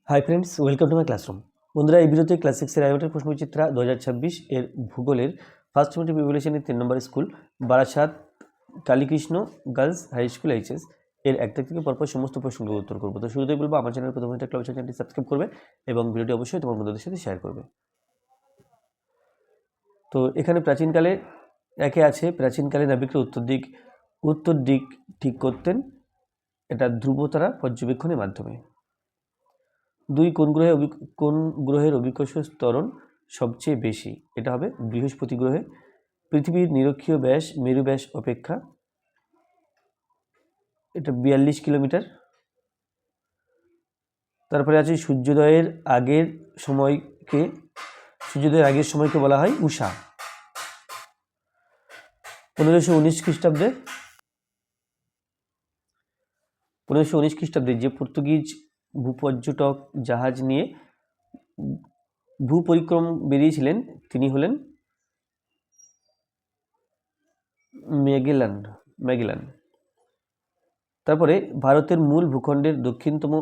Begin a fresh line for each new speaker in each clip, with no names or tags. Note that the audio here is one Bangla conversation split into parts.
Hi friends, welcome to my classroom. বন্ধুরা, এই ভিডিওতে ক্লাস 6 এর আয়োটের প্রশ্নবিচিত্রা 2026 এর ভূগোলের ফার্স্ট ইউনিট প্রিপারেশনের 3 নম্বর school Barasat Kalikrishna girls high school HS এর এক থেকে পরপর সমস্ত প্রশ্নগুলোর উত্তর করবো। তো শুরুতেই বলবো, আমার চ্যানেল প্রথমে একটা চ্যানেলটি সাবস্ক্রাইব করবে এবং ভিডিওটি অবশ্যই তোমার বন্ধুদের সাথে শেয়ার করবে। তো এখানে প্রাচীনকালে একে আছে, প্রাচীনকালে নাবিকরা উত্তর দিক ঠিক করতেন, এটা ধ্রুবতারা পর্যবেক্ষণের মাধ্যমে। 2, কোন গ্রহের অভিকর্ষ ত্বরণ সবচেয়ে বেশি? এটা হবে বৃহস্পতি গ্রহে। পৃথিবীর নিরক্ষীয় ব্যাস মেরু ব্যাস অপেক্ষা এটা 42 কিলোমিটার। তারপরে আছে সূর্যোদয়ের আগের সময়কে বলা হয় উষা। 1519 খ্রিস্টাব্দে যে পর্তুগিজ ভূপর্যটক জাহাজ নিয়ে ভূপরিক্রম বেরিয়েছিলেন তিনি হলেন ম্যাগেলান। তারপরে ভারতের মূল ভূখণ্ডের দক্ষিণতম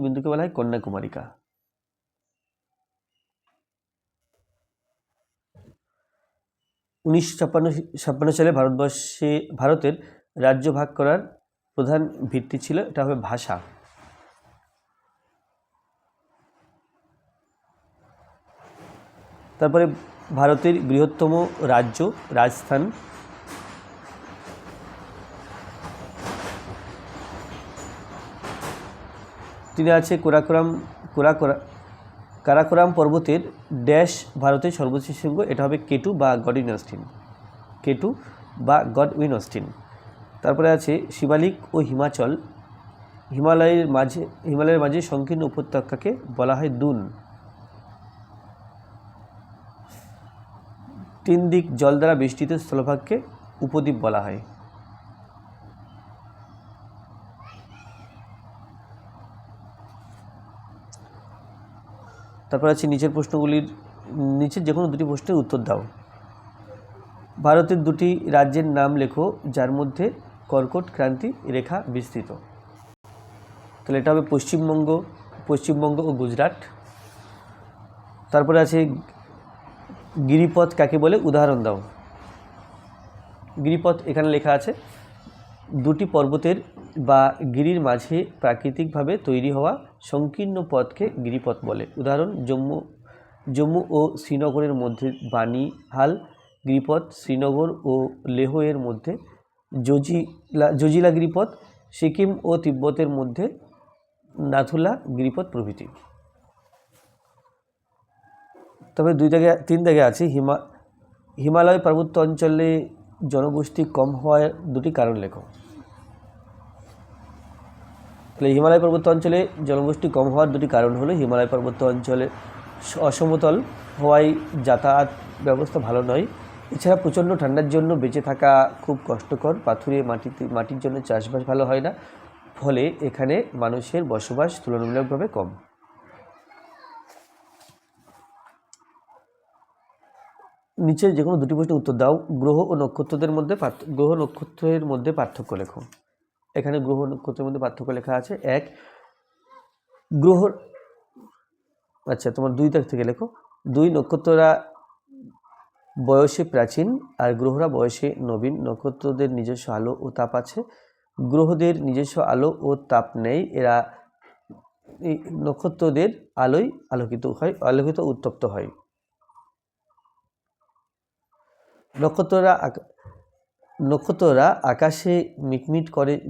বিন্দুকে বলা হয় কন্যাকুমারিকা। উনিশশো ছাপ্পান্ন সালে ভারতের রাজ্য ভাগ করার প্রধান ভিত্তি ছিল, এটা হবে ভাষা। তারপরে ভারতের বৃহত্তম রাজ্য রাজস্থান। তিনি আছে কারাকোরাম পর্বতের ড্যাশ ভারতের সর্বোচ্চ শৃঙ্গ, এটা হবে কেটু বা গডউইন অস্টিন। তারপরে আছে শিবালিক ও হিমালয়ের মাঝে সংকীর্ণ উপত্যকাকে বলা হয় দুন। 3 দিক জল দ্বারা বেষ্টিত স্থলভাগকে উপদ্বীপ বলা হয়। তারপর আছে নিচের যে কোনো দুটি প্রশ্নের উত্তর দাও। ভারতের 2টি রাজ্যের নাম লেখো যার মধ্যে কর্কট ক্রান্তি রেখা বিস্তৃত। তাহলে এটা হবে পশ্চিমবঙ্গ ও গুজরাট। তারপরে আছে গিরিপথ কাকে বলে, উদাহরণ দাও। গিরিপথ এখানে লেখা আছে, 2টি পর্বতের বা গিরির মাঝে প্রাকৃতিকভাবে তৈরি হওয়া সংকীর্ণ পথকে গিরিপথ বলে। উদাহরণ, জম্মু ও শ্রীনগরের মধ্যে বানিহাল গিরিপথ, শ্রীনগর ও লেহ এর মধ্যে জজিলা গিরিপথ, সিকিম ও তিব্বতের মধ্যে নাথুলা গিরিপথ প্রভৃতি। তবে 3 দাগে আছে হিমালয় পার্বত্য অঞ্চলে জনগোষ্ঠী কম হওয়ার 2টি কারণ লেখো। তাহলে হিমালয় পার্বত্য অঞ্চলে জনগোষ্ঠী কম হওয়ার 2টি কারণ হলো, হিমালয় পার্বত্য অঞ্চলে অসমতল হওয়ায় যাতায়াত ব্যবস্থা ভালো নয়, এছাড়া প্রচণ্ড ঠান্ডার জন্য বেঁচে থাকা খুব কষ্টকর, পাথুরে মাটির জন্য চাষবাস ভালো হয় না, ফলে এখানে মানুষের বসবাস তুলনামূলকভাবে কম। নিচে যে কোনো 2টি প্রশ্নের উত্তর দাও। গ্রহ ও নক্ষত্রের মধ্যে পার্থক্য লেখো। এখানে গ্রহ নক্ষত্রের মধ্যে পার্থক্য লেখা আছে। তোমার 2 দাগ থেকে লেখো। 2, নক্ষত্ররা বয়সে প্রাচীন আর গ্রহরা বয়সে নবীন। নক্ষত্রদের নিজস্ব আলো ও তাপ আছে, গ্রহদের নিজস্ব আলো ও তাপ নেই। নক্ষত্রদের আলোয় আলোকিত উত্তপ্ত হয়। নক্ষত্ররা আকাশে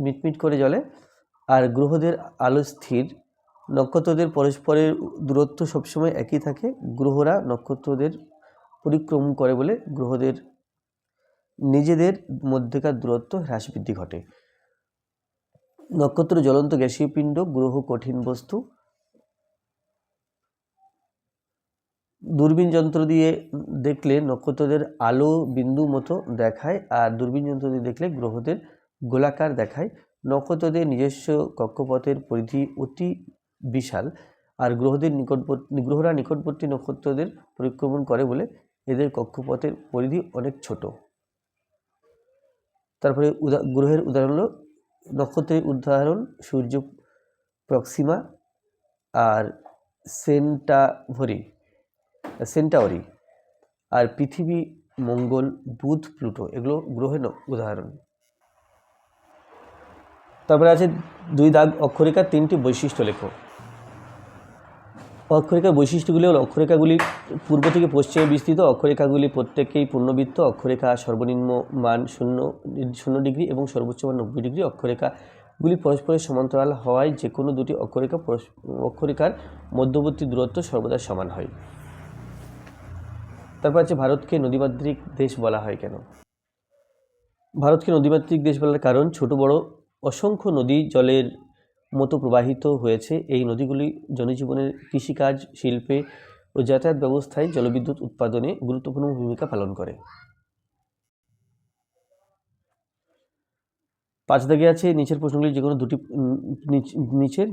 মিটমিট করে জ্বলে আর গ্রহদের আলো স্থির। নক্ষত্রদের পরস্পরের দূরত্ব সবসময় একই থাকে। গ্রহরা নক্ষত্রদের পরিক্রম করে বলে গ্রহদের নিজেদের মধ্যেকার দূরত্ব হ্রাস বৃদ্ধি ঘটে। নক্ষত্র জ্বলন্ত গ্যাসীয় পিণ্ড, গ্রহ কঠিন বস্তু। দূরবীন যন্ত্র দিয়ে দেখলে নক্ষত্রদের আলো বিন্দু মতো দেখায়, আর দূরবীন যন্ত্র দিয়ে দেখলে গ্রহদের গোলাকার দেখায়। নক্ষত্রদের নিজস্ব কক্ষপথের পরিধি অতি বিশাল, আর গ্রহরা নিকটবর্তী নক্ষত্রদের পরিক্রমণ করে বলে এদের কক্ষপথের পরিধি অনেক ছোট। তারপরে গ্রহের উদাহরণ হলো নক্ষত্রের উদাহরণ সূর্য, প্রক্সিমা আর সেন্টাউরি। আর পৃথিবী, মঙ্গল, বুধ, প্লুটো এগুলো গ্রহের উদাহরণ। তারপরে আছে 2 দাগ অক্ষরেখার 3টি বৈশিষ্ট্য লেখো। অক্ষরেখার বৈশিষ্ট্যগুলি হল অক্ষরেখাগুলি পূর্ব থেকে পশ্চিমে বিস্তৃত, অক্ষরেখাগুলি প্রত্যেকেই পূর্ণবৃত্ত, অক্ষরেখা সর্বনিম্ন মান 0 ডিগ্রি এবং সর্বোচ্চ মান 90 ডিগ্রি, অক্ষরেখাগুলি পরস্পরের সমান্তরাল হওয়ায় যে কোনো দুটি অক্ষরেখার মধ্যবর্তী দূরত্ব সর্বদা সমান হয়। তারপর আছে ভারতকে নদীমাতৃক দেশ বলা হয় কেন? ভারতকে নদীমাতৃক দেশ বলার কারণ ছোট বড় অসংখ্য নদী জলের মতো প্রবাহিত হয়েছে। এই নদীগুলি জনজীবনের, কৃষিকাজ, শিল্পে ও যাতায়াত ব্যবস্থায় জলবিদ্যুৎ উৎপাদনে গুরুত্বপূর্ণ ভূমিকা পালন করে। 5 দাগে আছে নিচের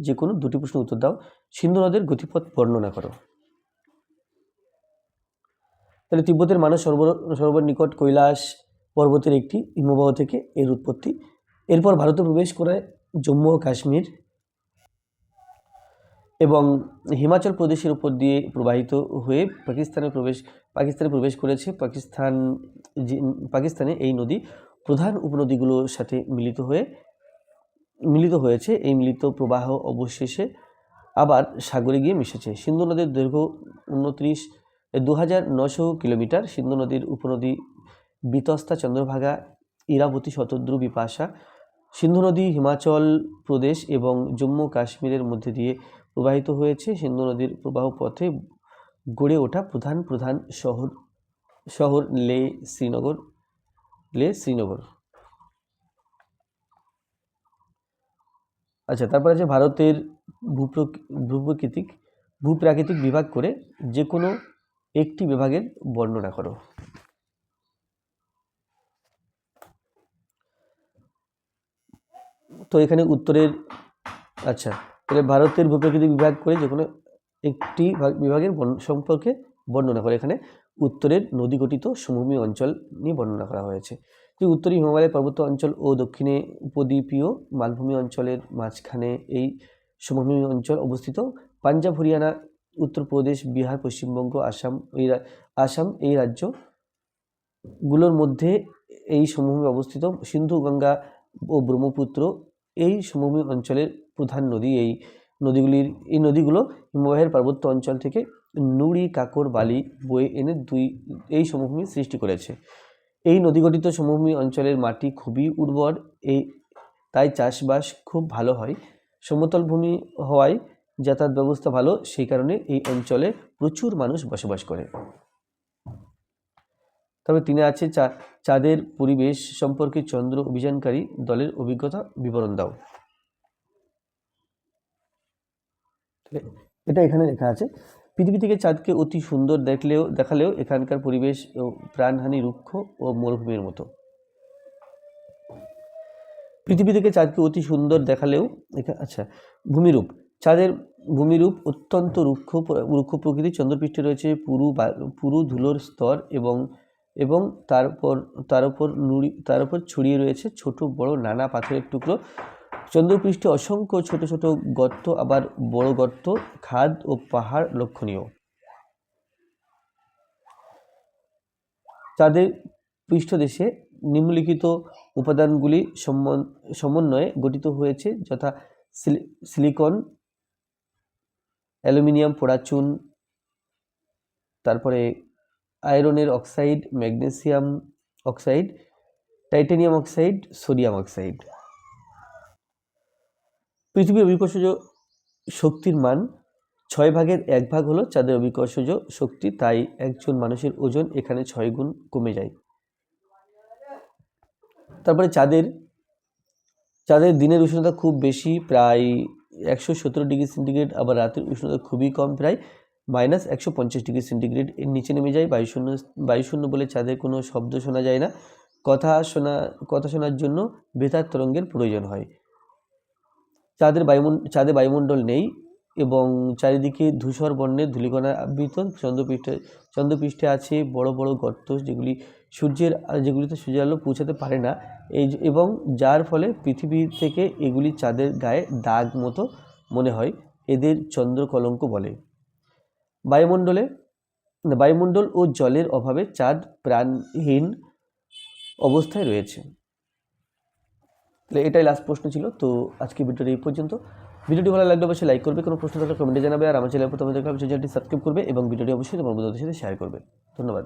যে কোনো দুটি প্রশ্ন উত্তর দাও। সিন্ধু নদের গতিপথ বর্ণনা করো। তাহলে তিব্বতের মানুষ সরোবর নিকট কৈলাস পর্বতের একটি হিমবাহ থেকে এর উৎপত্তি। এরপর ভারতে প্রবেশ করে জম্মু ও কাশ্মীর এবং হিমাচল প্রদেশের উপর দিয়ে প্রবাহিত হয়ে পাকিস্তানে প্রবেশ করেছে। পাকিস্তানে এই নদী প্রধান উপনদীগুলোর সাথে মিলিত হয়েছে। এই মিলিত প্রবাহ অবশেষে আবার সাগরে গিয়ে মিশেছে। সিন্ধু নদের দৈর্ঘ্য 2900 কিলোমিটার। সিন্ধু নদীর উপনদী বিতস্তা, চন্দ্রভাগা, ইরাবতী, শতদ্রু, বিপাশা। সিন্ধু নদী হিমাচল প্রদেশ এবং জম্মু কাশ্মীরের মধ্যে দিয়ে প্রবাহিত হয়েছে। সিন্ধু নদীর প্রবাহ পথে গড়ে ওঠা প্রধান শহর লে, শ্রীনগর। আচ্ছা, তারপর আছে ভারতের ভূপ্রাকৃতিক বিভাগ করে যে কোনো একটি বিভাগের বর্ণনা করো। তো এখানে উত্তরের তাহলে ভারতের ভূপ্রাকৃতিক বিভাগ করে যে কোনো একটি বিভাগের সম্পর্কে বর্ণনা করে। এখানে উত্তরের নদী গঠিত সমভূমি অঞ্চল নিয়ে বর্ণনা করা হয়েছে। যে উত্তরে হিমালয় পার্বত্য অঞ্চল ও দক্ষিণে উপদ্বীপীয় মালভূমি অঞ্চলের মাঝখানে এই সমভূমি অঞ্চল অবস্থিত। পাঞ্জাব, হরিয়ানা, উত্তরপ্রদেশ, বিহার, পশ্চিমবঙ্গ, আসাম এই রাজ্যগুলোর মধ্যে এই সমভূমি অবস্থিত। সিন্ধু, গঙ্গা ও ব্রহ্মপুত্র এই সমভূমি অঞ্চলের প্রধান নদী। এই নদীগুলো হিমবাহের পার্বত্য অঞ্চল থেকে নুড়ি, কাকর, বালি বয়ে এনে এই সমভূমি সৃষ্টি করেছে। এই নদীগঠিত সমভূমি অঞ্চলের মাটি খুবই উর্বর, তাই চাষবাস খুব ভালো হয়। সমতল ভূমি হওয়ায় যাতায়াত ব্যবস্থা ভালো, সেই কারণে এই অঞ্চলে প্রচুর মানুষ বসবাস করে। তবে তিনি আছে চাঁদের পরিবেশ সম্পর্কে চন্দ্র অভিযানকারী দলের অভিজ্ঞতা বিবরণ দাও। এটা এখানে লেখা আছে। পৃথিবী থেকে চাঁদকে অতি সুন্দর দেখালেও এখানকার পরিবেশ ও প্রাণহানি রুক্ষ ও মরুভূমির মতো। পৃথিবী থেকে চাঁদকে অতি সুন্দর দেখালেও ভূমিরূপ। চাঁদের ভূমিরূপ অত্যন্ত রুক্ষ প্রকৃতি। চন্দ্রপৃষ্ঠে রয়েছে পুরু ধুলোর স্তর এবং তার উপর ছড়িয়ে রয়েছে ছোট বড় নানা পাথরের টুকরো। চন্দ্রপৃষ্ঠে অসংখ্য ছোট ছোট গর্ত, আবার বড় গর্ত, খাদ ও পাহাড় লক্ষণীয়। চাঁদের পৃষ্ঠদেশে নিম্নলিখিত উপাদানগুলি সমন্বয়ে গঠিত হয়েছে, যথা সিলিকন, অ্যালুমিনিয়াম পোড়া চুন, তারপরে আয়রনের oxide, magnesium oxide, titanium oxide, sodium oxide. পৃথিবীর অভিকর্ষজ শক্তির মান 6 ভাগের 1 ভাগ হলো চাঁদের অভিকর্ষজ শক্তি, তাই একজন মানুষের ওজন এখানে 6 গুণ কমে যায়। তারপরে চাঁদের দিনের উষ্ণতা খুব বেশি, প্রায় 117 ডিগ্রি সেন্টিগ্রেড, আবার রাতের উষ্ণতা খুবই কম, প্রায় -150 ডিগ্রি সেন্টিগ্রেড। এর নিচে নেমে যায়। বায়ুশূন্য বলে চাঁদের কোনো শব্দ শোনা যায় না। কথা শোনার জন্য বেতার তরঙ্গের প্রয়োজন হয়। চাঁদে বায়ুমণ্ডল নেই এবং চারিদিকে ধূসর বর্ণের ধূলিকণা আবৃত। চন্দ্রপৃষ্ঠে আছে বড় বড় গর্ত, যেগুলি সূর্যের যেগুলিতে সূর্যের আলো পৌঁছাতে পারে না এবং যার ফলে পৃথিবী থেকে এগুলি চাঁদের গায়ে দাগ মতো মনে হয়, এদের চন্দ্রকলঙ্ক বলে। বায়ুমণ্ডল ও জলের অভাবে চাঁদ প্রাণহীন অবস্থায় রয়েছে। তাহলে এটাই লাস্ট প্রশ্ন ছিল। তো আজকে ভিডিওটি এই পর্যন্ত। ভিডিওটি ভালো লাগলে অবশ্যই লাইক করবে, কোনো প্রশ্ন থাকলে কমেন্টে জানাবে, আর আমার চ্যানেল প্রথমে দেখলে চ্যানেলটি সাবস্ক্রাইব করবে এবং ভিডিওটি অবশ্যই তোমার বন্ধুদের সাথে শেয়ার করবে। ধন্যবাদ।